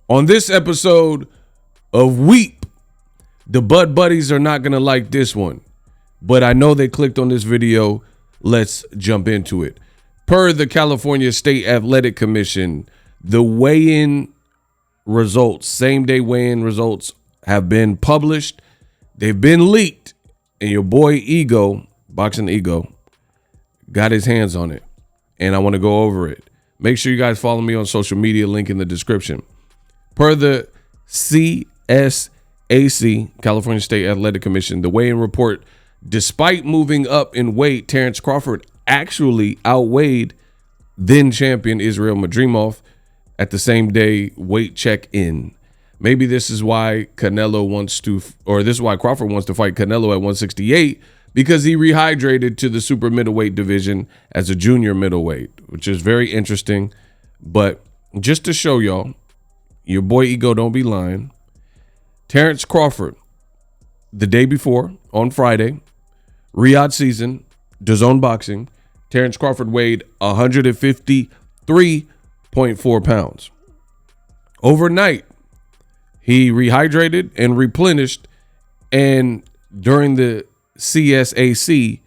On this episode of Weep, the Bud Buddies are not going to like this one, but I know they clicked on this video. Let's jump into it. Per the California State Athletic Commission, the weigh-in results, same-day weigh-in results, have been published. They've been leaked, and your boy Ego, Boxing Ego, got his hands on it, and I want to go over it. Make sure you guys follow me on social media, link in the description. Per the CSAC, California State Athletic Commission, the weigh-in report, despite moving up in weight, Terence Crawford actually outweighed then champion Israel Madrimov at the same day weight check-in. Maybe this is why Canelo wants to, or this is why Crawford wants to fight Canelo at 168, because he rehydrated to the super middleweight division as a junior middleweight, which is very interesting. But just to show y'all, your boy Ego don't be lying. Terence Crawford, the day before, on Friday, Riyadh season, DAZN Boxing, Terence Crawford weighed 153.4 pounds. Overnight, he rehydrated and replenished, and during the CSAC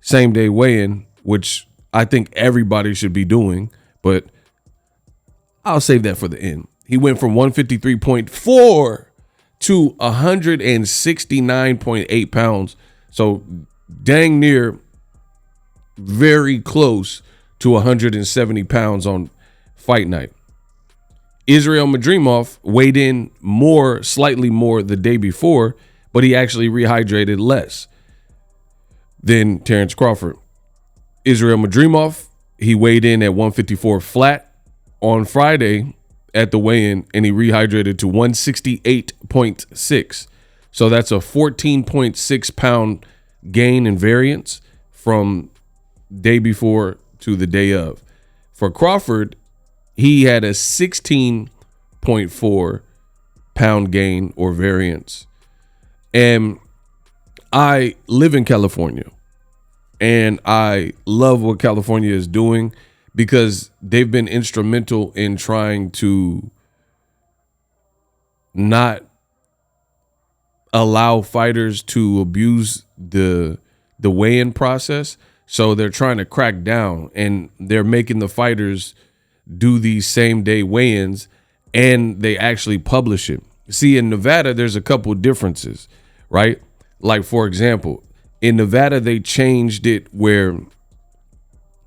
same-day weigh-in, which I think everybody should be doing, but I'll save that for the end. He went from 153.4 to 169.8 pounds. So dang near very close to 170 pounds on fight night. Israel Madrimov weighed in more, slightly more the day before, but he actually rehydrated less than Terence Crawford. Israel Madrimov, he weighed in at 154 flat on Friday at the weigh-in, and he rehydrated to 168.6. So that's a 14.6 pound gain in variance from day before to the day of. For Crawford, he had a 16.4 pound gain or variance. And I live in California, and I love what California is doing, because they've been instrumental in trying to not allow fighters to abuse the weigh-in process. So they're trying to crack down, and they're making the fighters do these same-day weigh-ins, and they actually publish it. See, in Nevada, there's a couple differences, right? Like, for example, in Nevada, they changed it where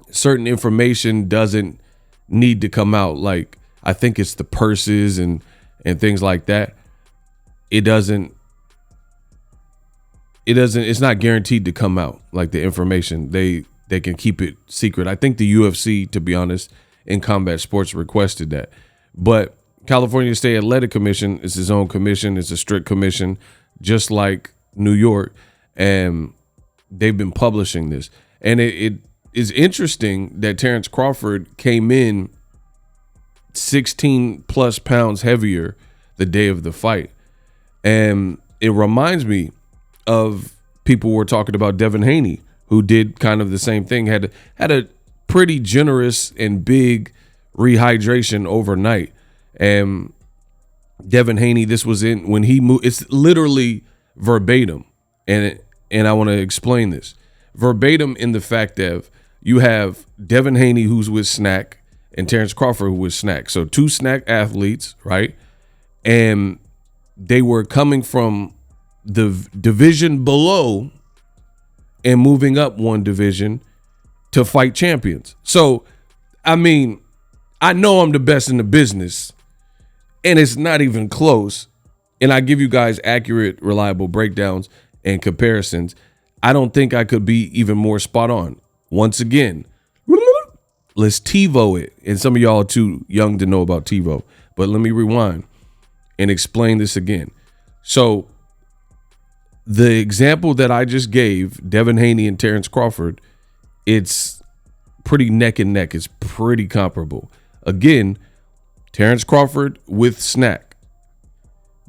certain information doesn't need to come out. Like, I think it's the purses and things like that. It's not guaranteed to come out, like the information. They can keep it secret. I think the UFC, to be honest, in combat sports requested that. But California State Athletic Commission is its own commission. It's a strict commission, just like New York. And they've been publishing this. And it is interesting that Terence Crawford came in 16 plus pounds heavier the day of the fight. And it reminds me of people were talking about Devin Haney, who did kind of the same thing, had a pretty generous and big rehydration overnight. And Devin Haney, this was in when he moved, it's literally verbatim. And I want to explain this. Verbatim in the fact that you have Devin Haney, who's with Snack, and Terence Crawford, who was Snack. So two Snack athletes, right? And they were coming from the division below and moving up one division to fight champions. So, I mean, I know I'm the best in the business, and it's not even close. And I give you guys accurate, reliable breakdowns and comparisons. I don't think I could be even more spot on. Once again, let's TiVo it. And some of y'all are too young to know about TiVo, but let me rewind and explain this again. So the example that I just gave, Devin Haney and Terence Crawford, it's pretty neck and neck. It's pretty comparable. Again, Terence Crawford with Snack.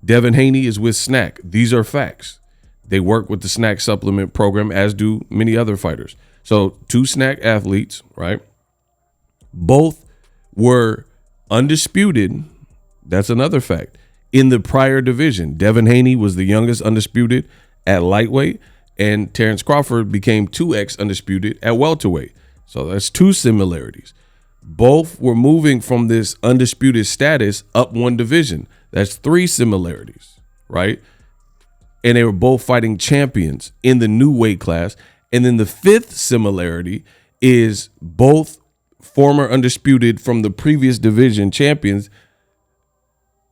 Devin Haney is with Snack. These are facts. They work with the Snack supplement program, as do many other fighters. So two Snack athletes, right? Both were undisputed That's another fact. In the prior division, Devin Haney was the youngest undisputed at lightweight, and Terence Crawford became 2X undisputed at welterweight. So that's two similarities. Both were moving from this undisputed status up one division. That's three similarities, right? And they were both fighting champions in the new weight class. And then the fifth similarity is both former undisputed from the previous division champions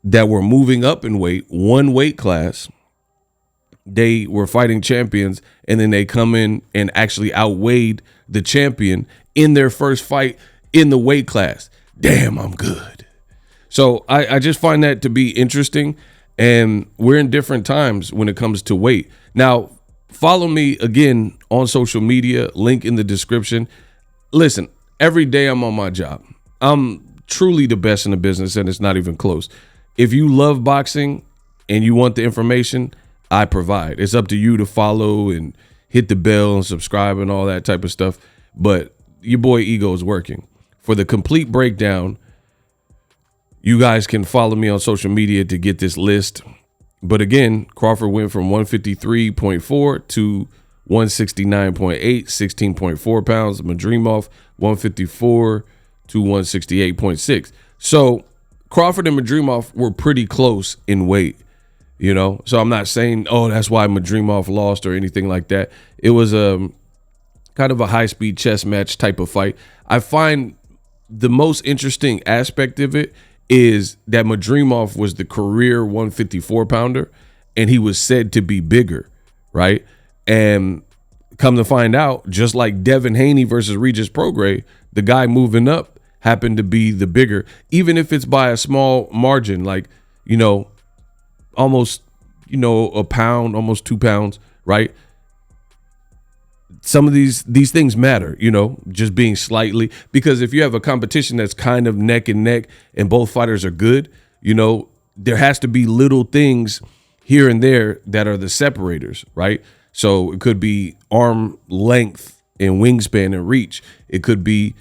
that were moving up in weight, one weight class. They were fighting champions, and then they come in and actually outweighed the champion in their first fight in the weight class. Damn, I'm good. So I just find that to be interesting, and we're in different times when it comes to weight. Now, follow me again on social media, link in the description. Listen, every day I'm on my job. I'm truly the best in the business, and it's not even close. If you love boxing and you want the information, I provide. It's up to you to follow and hit the bell and subscribe and all that type of stuff. But your boy Ego is working. For the complete breakdown, you guys can follow me on social media to get this list. But again, Crawford went from 153.4 to 169.8, 16.4 pounds. Madrimov, 154 to 168.6. So Crawford and Madrimov were pretty close in weight. You know, so I'm not saying, oh, that's why Madrimov lost or anything like that. It was a kind of a high-speed chess match type of fight. I find the most interesting aspect of it is that Madrimov was the career 154-pounder, and he was said to be bigger, right? And come to find out, just like Devin Haney versus Regis Prograis, the guy moving up happened to be the bigger, even if it's by a small margin, like, you know, almost, you know, a pound, almost 2 pounds, right? Some of these things matter, you know, just being slightly, because if you have a competition that's kind of neck and neck and both fighters are good, you know, there has to be little things here and there that are the separators, right? So it could be arm length and wingspan and reach. It could be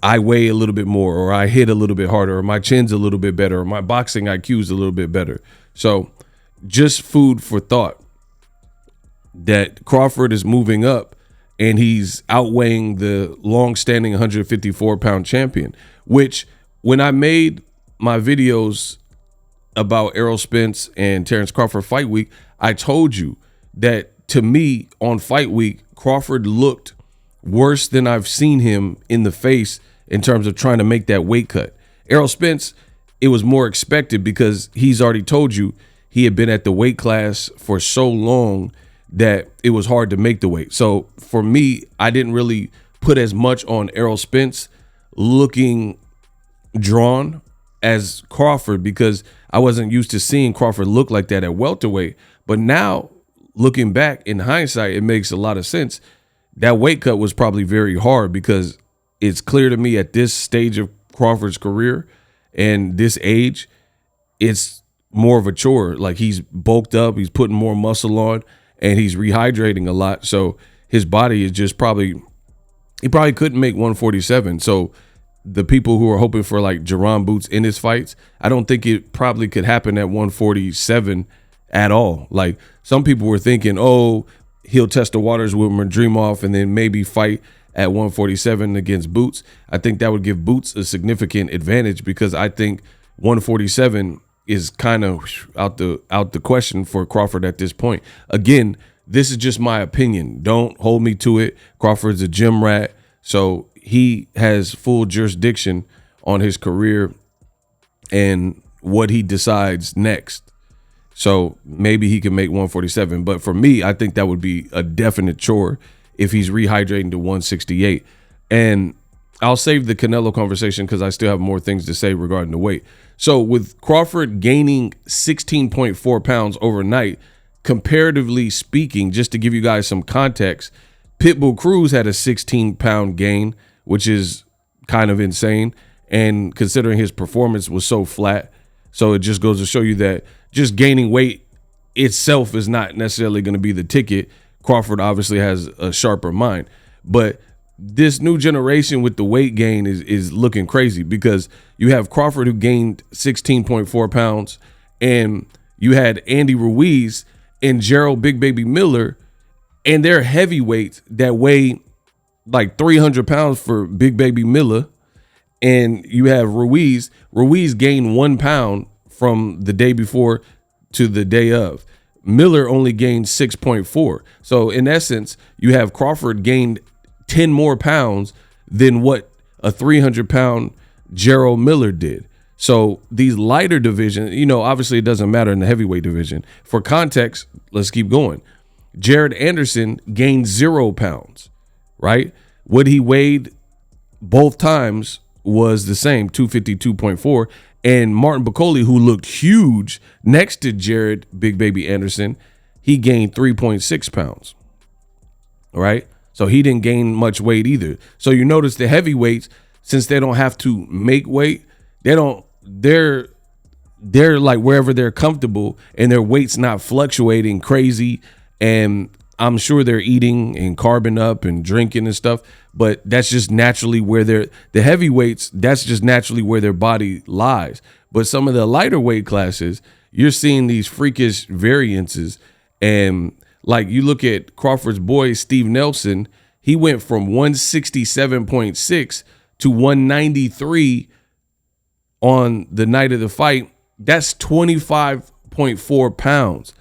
I weigh a little bit more, or I hit a little bit harder, or my chin's a little bit better, or my boxing IQ is a little bit better. So just food for thought that Crawford is moving up and he's outweighing the long-standing 154-pound champion, which when I made my videos about Errol Spence and Terence Crawford Fight Week, I told you that to me on Fight Week, Crawford looked worse than I've seen him in the face in terms of trying to make that weight cut. Errol Spence, it was more expected because he's already told you he had been at the weight class for so long that it was hard to make the weight. So for me, I didn't really put as much on Errol Spence looking drawn as Crawford because I wasn't used to seeing Crawford look like that at welterweight. But now, looking back in hindsight, it makes a lot of sense. That weight cut was probably very hard because it's clear to me at this stage of Crawford's career and this age, it's more of a chore. Like, he's bulked up, he's putting more muscle on, and he's rehydrating a lot. So his body is just he probably couldn't make 147. So the people who are hoping for like Jerron Boots in his fights, I don't think it probably could happen at 147 at all. Like, some people were thinking, oh, he'll test the waters with Madrimov and then maybe fight at 147 against Boots. I think that would give Boots a significant advantage because I think 147 is kind of out the question for Crawford at this point. Again, this is just my opinion. Don't hold me to it. Crawford's a gym rat, so he has full jurisdiction on his career and what he decides next. So maybe he can make 147. But for me, I think that would be a definite chore if he's rehydrating to 168. And I'll save the Canelo conversation because I still have more things to say regarding the weight. So with Crawford gaining 16.4 pounds overnight, comparatively speaking, just to give you guys some context, Pitbull Cruz had a 16-pound gain, which is kind of insane. And considering his performance was so flat, so it just goes to show you that just gaining weight itself is not necessarily going to be the ticket. Crawford obviously has a sharper mind. But this new generation with the weight gain is looking crazy, because you have Crawford, who gained 16.4 pounds, and you had Andy Ruiz and Gerald Big Baby Miller, and they're heavyweights that weigh like 300 pounds for Big Baby Miller. And you have Ruiz gained 1 pound from the day before to the day of. Miller only gained 6.4. So in essence, you have Crawford gained 10 more pounds than what a 300-pound Gerald Miller did. So these lighter divisions, obviously it doesn't matter in the heavyweight division. For context, let's keep going. Jared Anderson gained 0 pounds, right? What he weighed both times was the same, 252.4. And Martin Bacoli, who looked huge next to Jared Big Baby Anderson, he gained 3.6 pounds, right? So he didn't gain much weight either. So you notice the heavyweights, since they don't have to make weight, they're like wherever they're comfortable, and their weight's not fluctuating crazy. And I'm sure they're eating and carbing up and drinking and stuff, but that's just naturally where the heavyweights, that's just naturally where their body lies. But some of the lighter weight classes, you're seeing these freakish variances. And like you look at Crawford's boy, Steve Nelson, he went from 167.6 to 193 on the night of the fight. That's 25.4 pounds.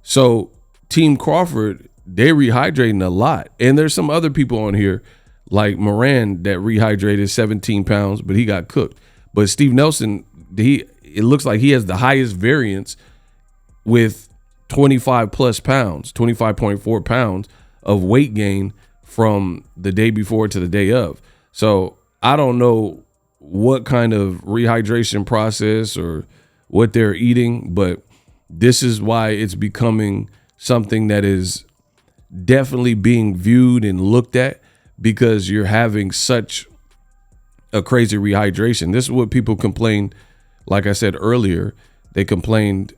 So Team Crawford, they rehydrating a lot. And there's some other people on here like Moran that rehydrated 17 pounds, but he got cooked. But Steve Nelson, it looks like he has the highest variance with 25 plus pounds, 25.4 pounds of weight gain from the day before to the day of. So I don't know what kind of rehydration process or what they're eating, but this is why it's becoming something that is definitely being viewed and looked at, because you're having such a crazy rehydration. This is what people complain. Like I said earlier, they complained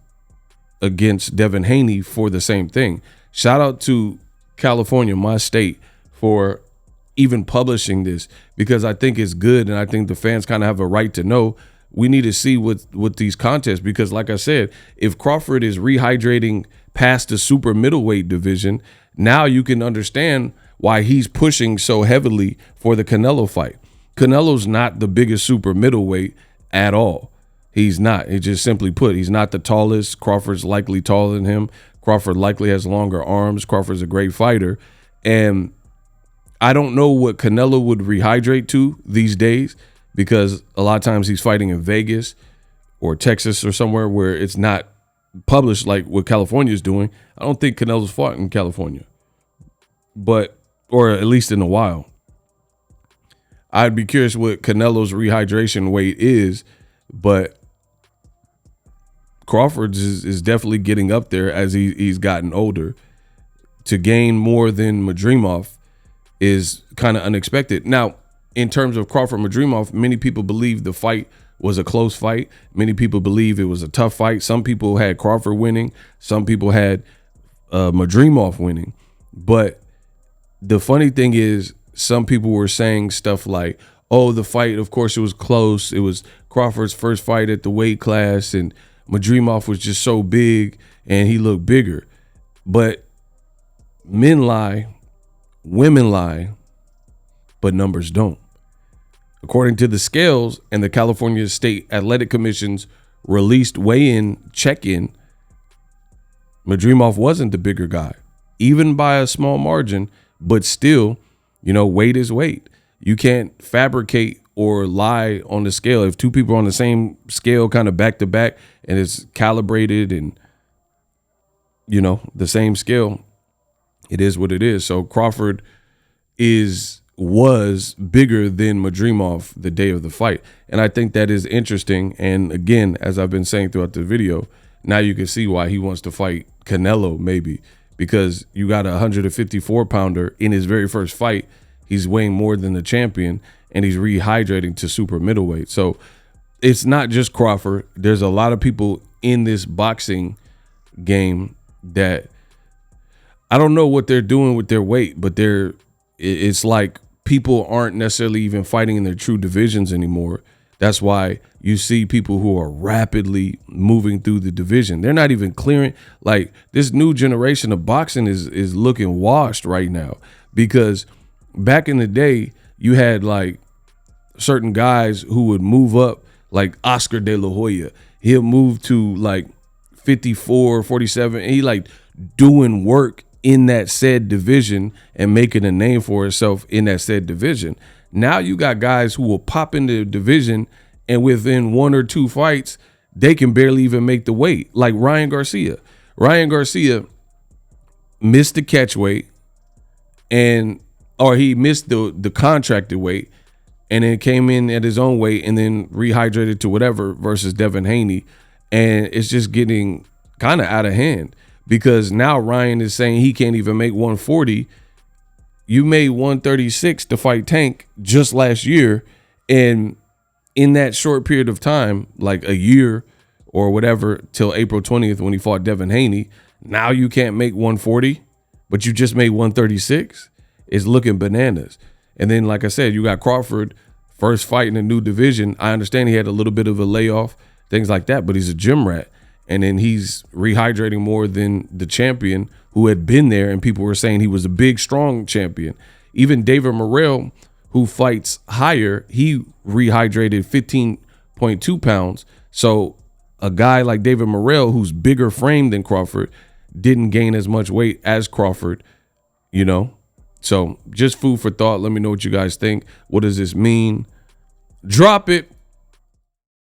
against Devin Haney for the same thing. Shout out to California, my state, for even publishing this, because I think it's good, and I think the fans kind of have a right to know. We need to see what these contests, because like I said, if Crawford is rehydrating past the super middleweight division, now you can understand why he's pushing so heavily for the Canelo fight. Canelo's not the biggest super middleweight at all. He's not. It just simply put, he's not the tallest. Crawford's likely taller than him. Crawford likely has longer arms. Crawford's a great fighter. And I don't know what Canelo would rehydrate to these days, because a lot of times he's fighting in Vegas or Texas or somewhere where it's not published like what California is doing. I don't think Canelo's fought in California, or at least in a while. I'd be curious what Canelo's rehydration weight is, but Crawford's is definitely getting up there as he's gotten older. To gain more than Madrimov is kind of unexpected. Now, in terms of Crawford-Madrimov, many people believe the fight was a close fight. Many people believe it was a tough fight. Some people had Crawford winning. Some people had Madrimov winning. But the funny thing is, some people were saying stuff like, oh, the fight, of course, it was close. It was Crawford's first fight at the weight class, and Madrimov was just so big, and he looked bigger. But men lie, women lie, but numbers don't. According to the scales and the California State Athletic Commission's released weigh-in check-in, Madrimov wasn't the bigger guy, even by a small margin, but still, weight is weight. You can't fabricate or lie on the scale. If two people are on the same scale, kind of back to back, and it's calibrated and, the same scale, it is what it is. So Crawford was bigger than Madrimov the day of the fight. And I think that is interesting. And again, as I've been saying throughout the video, now you can see why he wants to fight Canelo, maybe, because you got a 154 pounder in his very first fight. He's weighing more than the champion, and he's rehydrating to super middleweight. So it's not just Crawford. There's a lot of people in this boxing game that I don't know what they're doing with their weight, but it's like people aren't necessarily even fighting in their true divisions anymore. That's why you see people who are rapidly moving through the division. They're not even clearing. Like, this new generation of boxing is looking washed right now, because back in the day, you had like certain guys who would move up, like Oscar De La Hoya. He'll move to like 54, 47, and he like doing work in that said division and making a name for himself in that said division. Now you got guys who will pop into the division, and within 1 or 2 fights, they can barely even make the weight. Like Ryan Garcia. Ryan Garcia missed the catch weight, or he missed the contracted weight, and then came in at his own weight and then rehydrated to whatever versus Devin Haney. And it's just getting kind of out of hand, because now Ryan is saying he can't even make 140. You made 136 to fight Tank just last year, and in that short period of time, like a year or whatever, till April 20th when he fought Devin Haney, now you can't make 140, but you just made 136. It's looking bananas. And then, like I said, you got Crawford, first fight in a new division. I understand he had a little bit of a layoff, things like that, but he's a gym rat. And then he's rehydrating more than the champion who had been there, and people were saying he was a big, strong champion. Even David Morrell, who fights higher, he rehydrated 15.2 pounds. So a guy like David Morrell, who's bigger framed than Crawford, didn't gain as much weight as Crawford, you know? So just food for thought. Let me know what you guys think. What does this mean? Drop it.